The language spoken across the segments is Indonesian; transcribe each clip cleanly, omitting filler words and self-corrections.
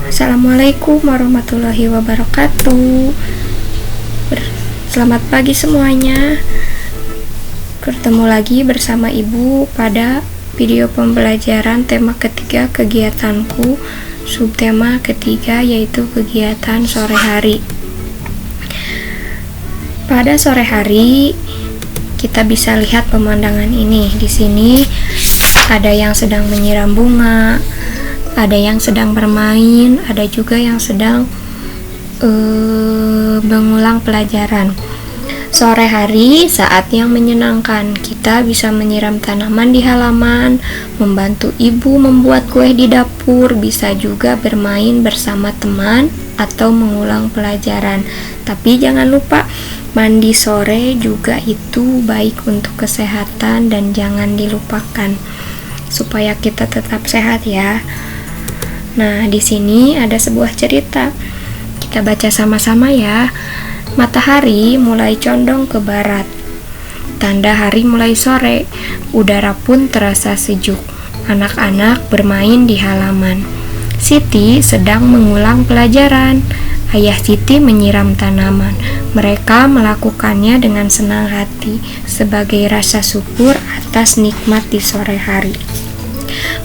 Assalamualaikum warahmatullahi wabarakatuh. Selamat pagi semuanya. Ketemu lagi bersama Ibu pada video pembelajaran tema ketiga kegiatanku, subtema ketiga yaitu kegiatan sore hari. Pada sore hari kita bisa lihat pemandangan ini. Di sini ada yang sedang menyiram bunga, ada yang sedang bermain, ada juga yang sedang mengulang pelajaran. Sore hari saat yang menyenangkan, kita bisa menyiram tanaman di halaman, membantu ibu membuat kue di dapur, bisa juga bermain bersama teman atau mengulang pelajaran. Tapi jangan lupa mandi sore juga, itu baik untuk kesehatan dan jangan dilupakan supaya kita tetap sehat ya. Nah, di sini ada sebuah cerita. Kita baca sama-sama ya. Matahari mulai condong ke barat. Tanda hari mulai sore. Udara pun terasa sejuk. Anak-anak bermain di halaman. Siti sedang mengulang pelajaran. Ayah Siti menyiram tanaman. Mereka melakukannya dengan senang hati sebagai rasa syukur atas nikmat di sore hari.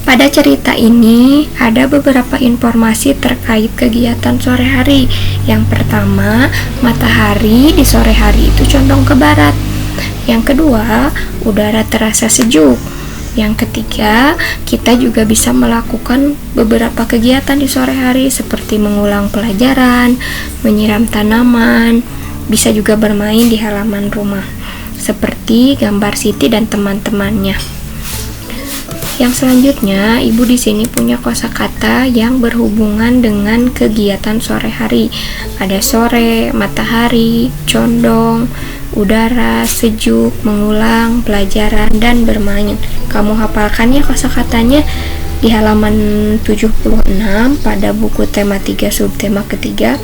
Pada cerita ini ada beberapa informasi terkait kegiatan sore hari. Yang pertama, matahari di sore hari itu condong ke barat. Yang kedua, udara terasa sejuk. Yang ketiga, kita juga bisa melakukan beberapa kegiatan di sore hari seperti mengulang pelajaran, menyiram tanaman, bisa juga bermain di halaman rumah seperti gambar Siti dan teman-temannya. Yang selanjutnya, Ibu di sini punya kosakata yang berhubungan dengan kegiatan sore hari. Ada sore, matahari, condong, udara, sejuk, mengulang, pelajaran, dan bermain. Kamu hafalkan ya kosakatanya di halaman 76 pada buku tema 3 subtema ketiga.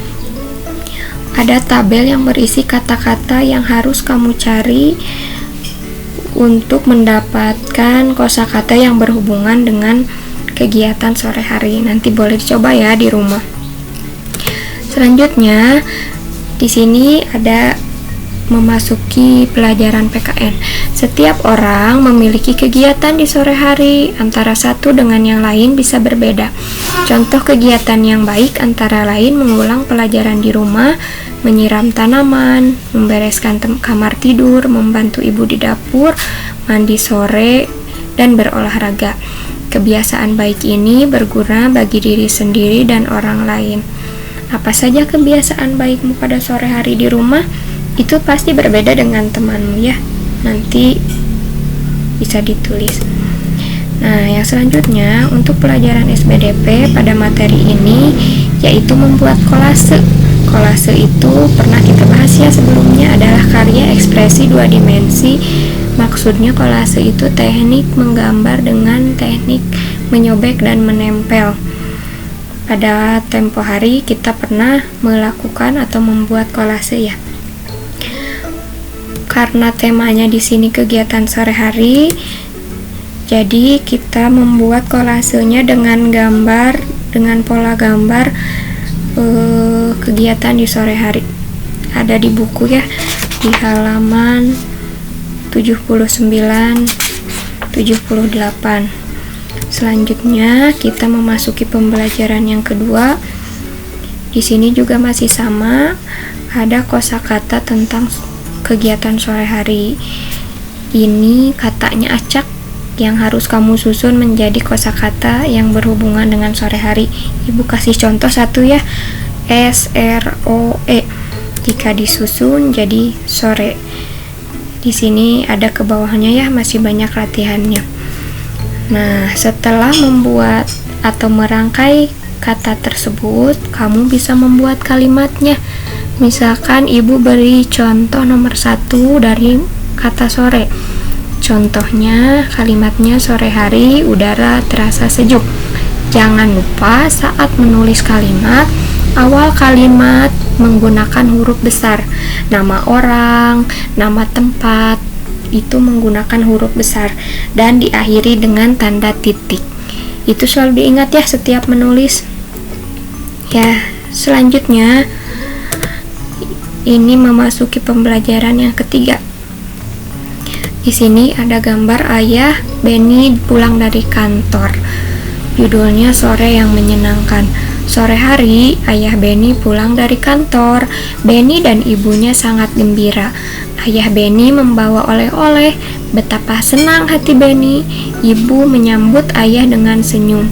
Ada tabel yang berisi kata-kata yang harus kamu cari untuk mendapatkan kosakata yang berhubungan dengan kegiatan sore hari. Nanti boleh dicoba ya di rumah. Selanjutnya, di sini ada memasuki pelajaran PKN. Setiap orang memiliki kegiatan di sore hari, antara satu dengan yang lain bisa berbeda. Contoh kegiatan yang baik antara lain mengulang pelajaran di rumah, menyiram tanaman, membereskan kamar tidur, membantu ibu di dapur, mandi sore, dan berolahraga. Kebiasaan baik ini berguna bagi diri sendiri dan orang lain. Apa saja kebiasaan baikmu pada sore hari di rumah? Itu pasti berbeda dengan temanmu ya. Nanti bisa ditulis. Nah, yang selanjutnya untuk pelajaran SBDP pada materi ini yaitu membuat kolase. Kolase itu pernah kita bahas ya sebelumnya, adalah karya ekspresi dua dimensi. Maksudnya kolase itu teknik menggambar dengan teknik menyobek dan menempel. Pada tempo hari kita pernah melakukan atau membuat kolase ya. Karena temanya di sini kegiatan sore hari, jadi kita membuat kolasenya dengan gambar, dengan pola gambar kegiatan di sore hari. Ada di buku ya, di halaman 79 78. Selanjutnya kita memasuki pembelajaran yang kedua. Di sini juga masih sama, ada kosakata tentang kegiatan sore hari. Ini katanya acak yang harus kamu susun menjadi kosakata yang berhubungan dengan sore hari. Ibu kasih contoh satu ya. SROE. Jika disusun jadi sore. Di sini ada ke bawahnya ya, masih banyak latihannya. Nah, setelah membuat atau merangkai kata tersebut, kamu bisa membuat kalimatnya. Misalkan ibu beri contoh nomor 1 dari kata sore. Contohnya kalimatnya sore hari udara terasa sejuk. Jangan lupa saat menulis kalimat, awal kalimat menggunakan huruf besar. Nama orang, nama tempat itu menggunakan huruf besar dan diakhiri dengan tanda titik. Itu selalu diingat ya setiap menulis. Ya, selanjutnya ini memasuki pembelajaran yang ketiga. Di sini ada gambar ayah Benny pulang dari kantor. Judulnya Sore yang Menyenangkan. Sore hari, ayah Benny pulang dari kantor. Benny dan ibunya sangat gembira. Ayah Benny membawa oleh-oleh. Betapa senang hati Benny. Ibu menyambut ayah dengan senyum.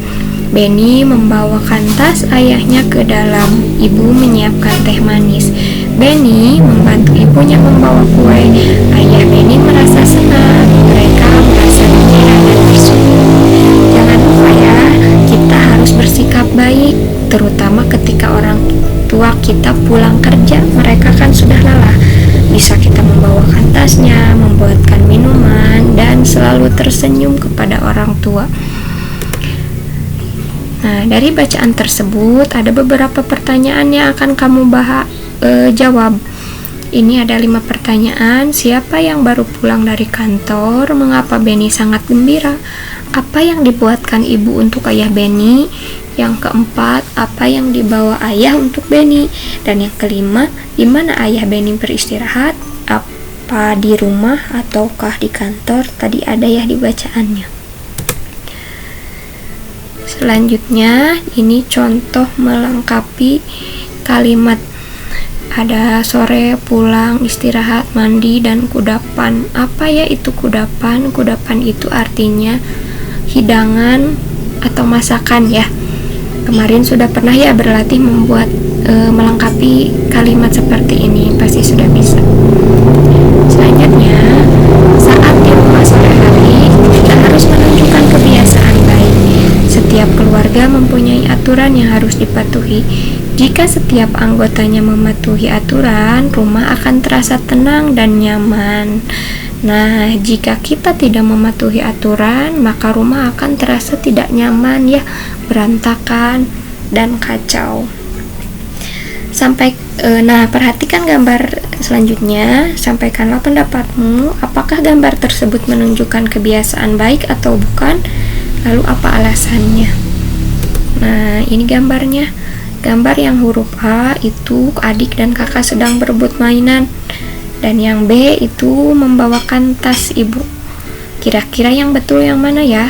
Benny membawakan tas ayahnya ke dalam. Ibu menyiapkan teh manis. Benny membantu ibunya membawa kue. Ayah Benny merasa senang. Mereka merasa gembira dan bersyukur. Jangan lupa ya, kita harus bersikap baik, terutama ketika orang tua kita pulang kerja. Mereka kan sudah lelah. Bisa kita membawakan tasnya, membuatkan minuman, dan selalu tersenyum kepada orang tua. Nah, dari bacaan tersebut ada beberapa pertanyaan yang akan kamu jawab. Ini ada 5 pertanyaan. Siapa yang baru pulang dari kantor? Mengapa Benny sangat gembira? Apa yang dibuatkan ibu untuk ayah Benny? Yang keempat, apa yang dibawa ayah untuk Benny? Dan yang kelima, di mana ayah Benny beristirahat? Apa di rumah ataukah di kantor? Tadi ada ya di bacaannya. Selanjutnya, ini contoh melengkapi kalimat. Ada sore, pulang, istirahat, mandi, dan kudapan. Apa ya itu kudapan? Kudapan itu artinya hidangan atau masakan ya. Kemarin sudah pernah ya berlatih membuat melengkapi kalimat seperti ini. Pasti sudah bisa. Selanjutnya, saat di rumah sore hari, kita harus menunjukkan kebiasaan baik. Setiap keluarga mempunyai aturan yang harus dipatuhi. Jika setiap anggotanya mematuhi aturan, rumah akan terasa tenang dan nyaman. Nah, jika kita tidak mematuhi aturan, maka rumah akan terasa tidak nyaman ya, berantakan dan kacau. Perhatikan gambar selanjutnya. Sampaikanlah pendapatmu. Apakah gambar tersebut menunjukkan kebiasaan baik atau bukan? Lalu apa alasannya? Nah, ini gambarnya. Gambar yang huruf A itu adik dan kakak sedang berebut mainan, dan yang B itu membawakan tas ibu. Kira-kira yang betul yang mana ya?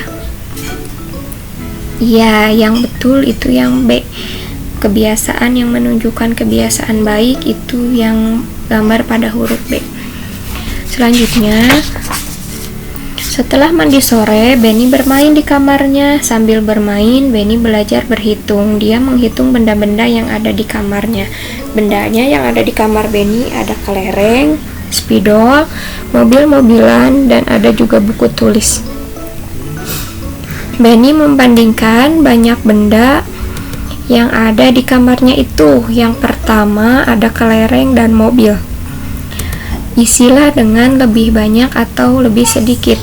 Iya, yang betul itu yang B. Kebiasaan yang menunjukkan kebiasaan baik itu yang gambar pada huruf B. Selanjutnya, setelah mandi sore, Benny bermain di kamarnya. Sambil bermain, Benny belajar berhitung. Dia menghitung benda-benda yang ada di kamarnya. Bendanya yang ada di kamar Benny ada kelereng, spidol, mobil-mobilan, dan ada juga buku tulis. Benny membandingkan banyak benda yang ada di kamarnya itu. Yang pertama ada kelereng dan mobil. Isilah dengan lebih banyak atau lebih sedikit.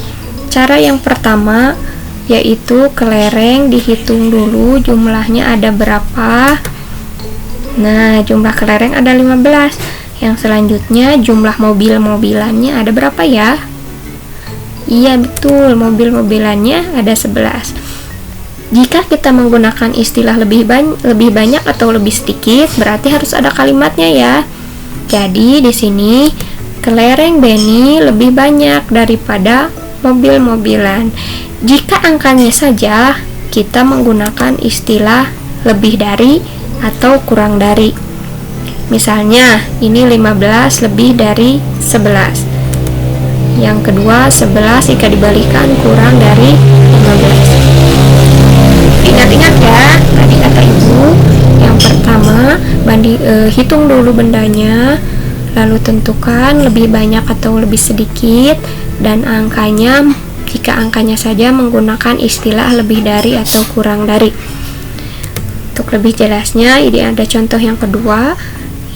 Cara yang pertama yaitu kelereng dihitung dulu jumlahnya ada berapa. Nah, jumlah kelereng ada 15. Yang selanjutnya jumlah mobil-mobilannya ada berapa ya? Iya betul, mobil-mobilannya ada 11. Jika kita menggunakan istilah lebih banyak atau lebih sedikit, berarti harus ada kalimatnya ya. Jadi di sini kelereng Benny lebih banyak daripada mobil-mobilan. Jika angkanya saja, kita menggunakan istilah lebih dari atau kurang dari. Misalnya, ini 15 lebih dari 11. Yang kedua, 11 jika dibalikan kurang dari 15. Ingat-ingat ya, tadi kata ibu, yang pertama, hitung dulu bendanya, lalu tentukan lebih banyak atau lebih sedikit, dan angkanya, jika angkanya saja menggunakan istilah lebih dari atau kurang dari. Untuk lebih jelasnya, ini ada contoh yang kedua.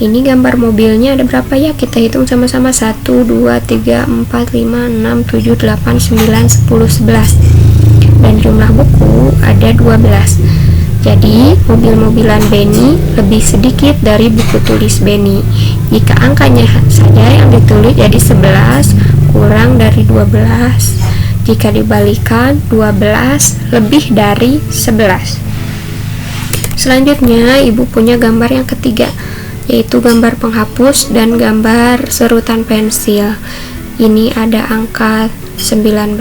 Ini gambar mobilnya ada berapa ya? Kita hitung sama-sama. 1, 2, 3, 4, 5, 6, 7, 8, 9, 10, 11. Dan jumlah buku ada 12. Jadi, mobil-mobilan Benny lebih sedikit dari buku tulis Benny. Jika angkanya saja yang ditulis jadi 11 kurang dari 12. Jika dibalikan, 12 lebih dari 11. Selanjutnya, Ibu punya gambar yang ketiga, yaitu gambar penghapus dan gambar serutan pensil. Ini ada angka 19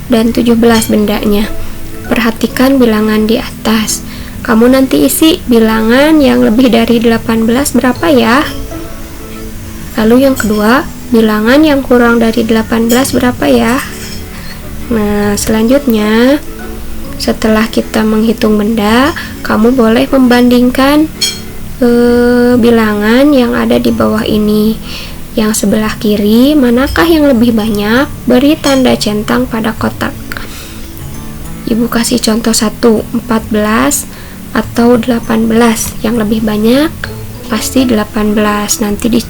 dan 17 bendanya. Perhatikan bilangan di atas. Kamu nanti isi bilangan yang lebih dari 18 berapa ya? Lalu yang kedua, bilangan yang kurang dari 18 berapa ya? Nah, selanjutnya setelah kita menghitung benda, kamu boleh membandingkan bilangan yang ada di bawah ini. Yang sebelah kiri, manakah yang lebih banyak? Beri tanda centang pada kotak. Ibu kasih contoh 1, 14 atau 18. Yang lebih banyak pasti 18. Nanti di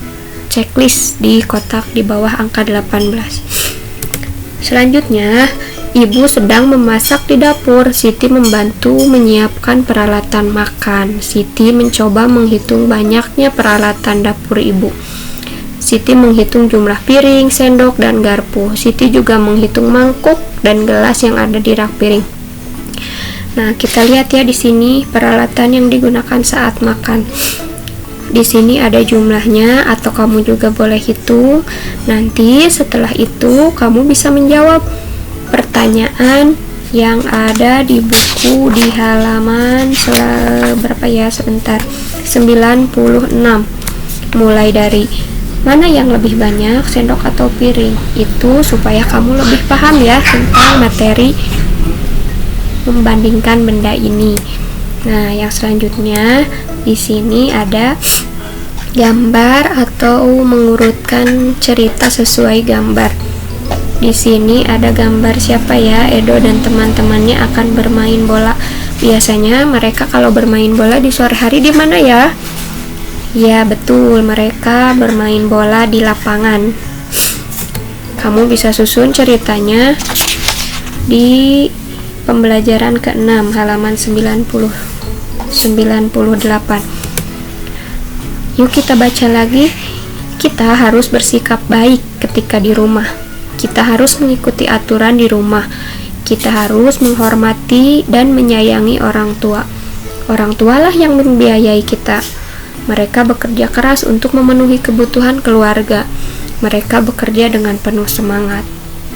checklist di kotak di bawah angka 18. Selanjutnya, Ibu sedang memasak di dapur. Siti membantu menyiapkan peralatan makan. Siti mencoba menghitung banyaknya peralatan dapur Ibu. Siti menghitung jumlah piring, sendok, dan garpu. Siti juga menghitung mangkuk dan gelas yang ada di rak piring. Nah, kita lihat ya di sini peralatan yang digunakan saat makan. Di sini ada jumlahnya atau kamu juga boleh hitung. Nanti setelah itu kamu bisa menjawab pertanyaan yang ada di buku di halaman berapa ya, sebentar, 96. Mulai dari mana yang lebih banyak, sendok atau piring. Itu supaya kamu lebih paham ya tentang materi membandingkan benda ini. Nah, yang selanjutnya di sini ada gambar atau mengurutkan cerita sesuai gambar. Di sini ada gambar siapa ya? Edo dan teman-temannya akan bermain bola. Biasanya mereka kalau bermain bola di sore hari di mana ya? Ya, betul, mereka bermain bola di lapangan. Kamu bisa susun ceritanya di pembelajaran ke-6 halaman 98. Yuk kita baca lagi. Kita harus bersikap baik ketika di rumah. Kita harus mengikuti aturan di rumah. Kita harus menghormati dan menyayangi orang tua. Orang tualah yang membiayai kita. Mereka bekerja keras untuk memenuhi kebutuhan keluarga. Mereka bekerja dengan penuh semangat.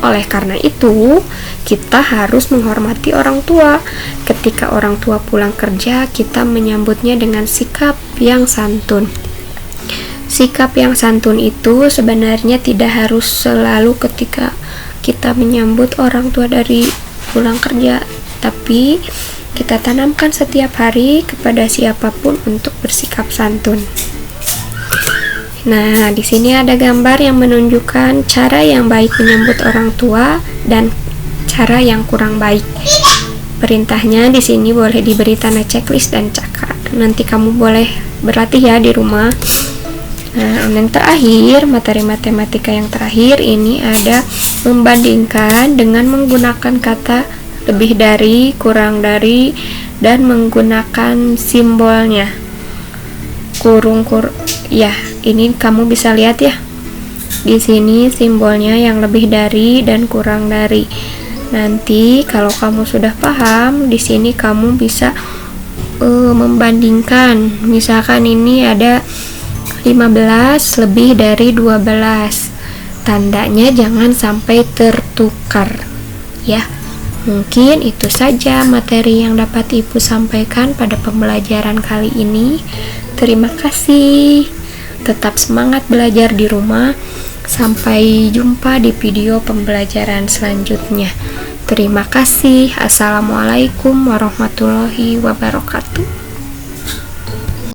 Oleh karena itu, kita harus menghormati orang tua. Ketika orang tua pulang kerja, kita menyambutnya dengan sikap yang santun. Sikap yang santun itu sebenarnya tidak harus selalu ketika kita menyambut orang tua dari pulang kerja, tapi kita tanamkan setiap hari kepada siapapun untuk bersikap santun. Nah, di sini ada gambar yang menunjukkan cara yang baik menyambut orang tua dan cara yang kurang baik. Perintahnya di sini boleh diberi tanda checklist dan cakar. Nanti kamu boleh berlatih ya di rumah. Nah, yang terakhir, materi matematika yang terakhir ini ada membandingkan dengan menggunakan kata lebih dari, kurang dari, dan menggunakan simbolnya. Ya, ini kamu bisa lihat ya. Di sini simbolnya yang lebih dari dan kurang dari. Nanti kalau kamu sudah paham, di sini kamu bisa membandingkan. Misalkan ini ada 15 lebih dari 12. Tandanya jangan sampai tertukar ya. Mungkin itu saja materi yang dapat Ibu sampaikan pada pembelajaran kali ini. Terima kasih. Tetap semangat belajar di rumah. Sampai jumpa di video pembelajaran selanjutnya. Terima kasih. Assalamualaikum warahmatullahi wabarakatuh.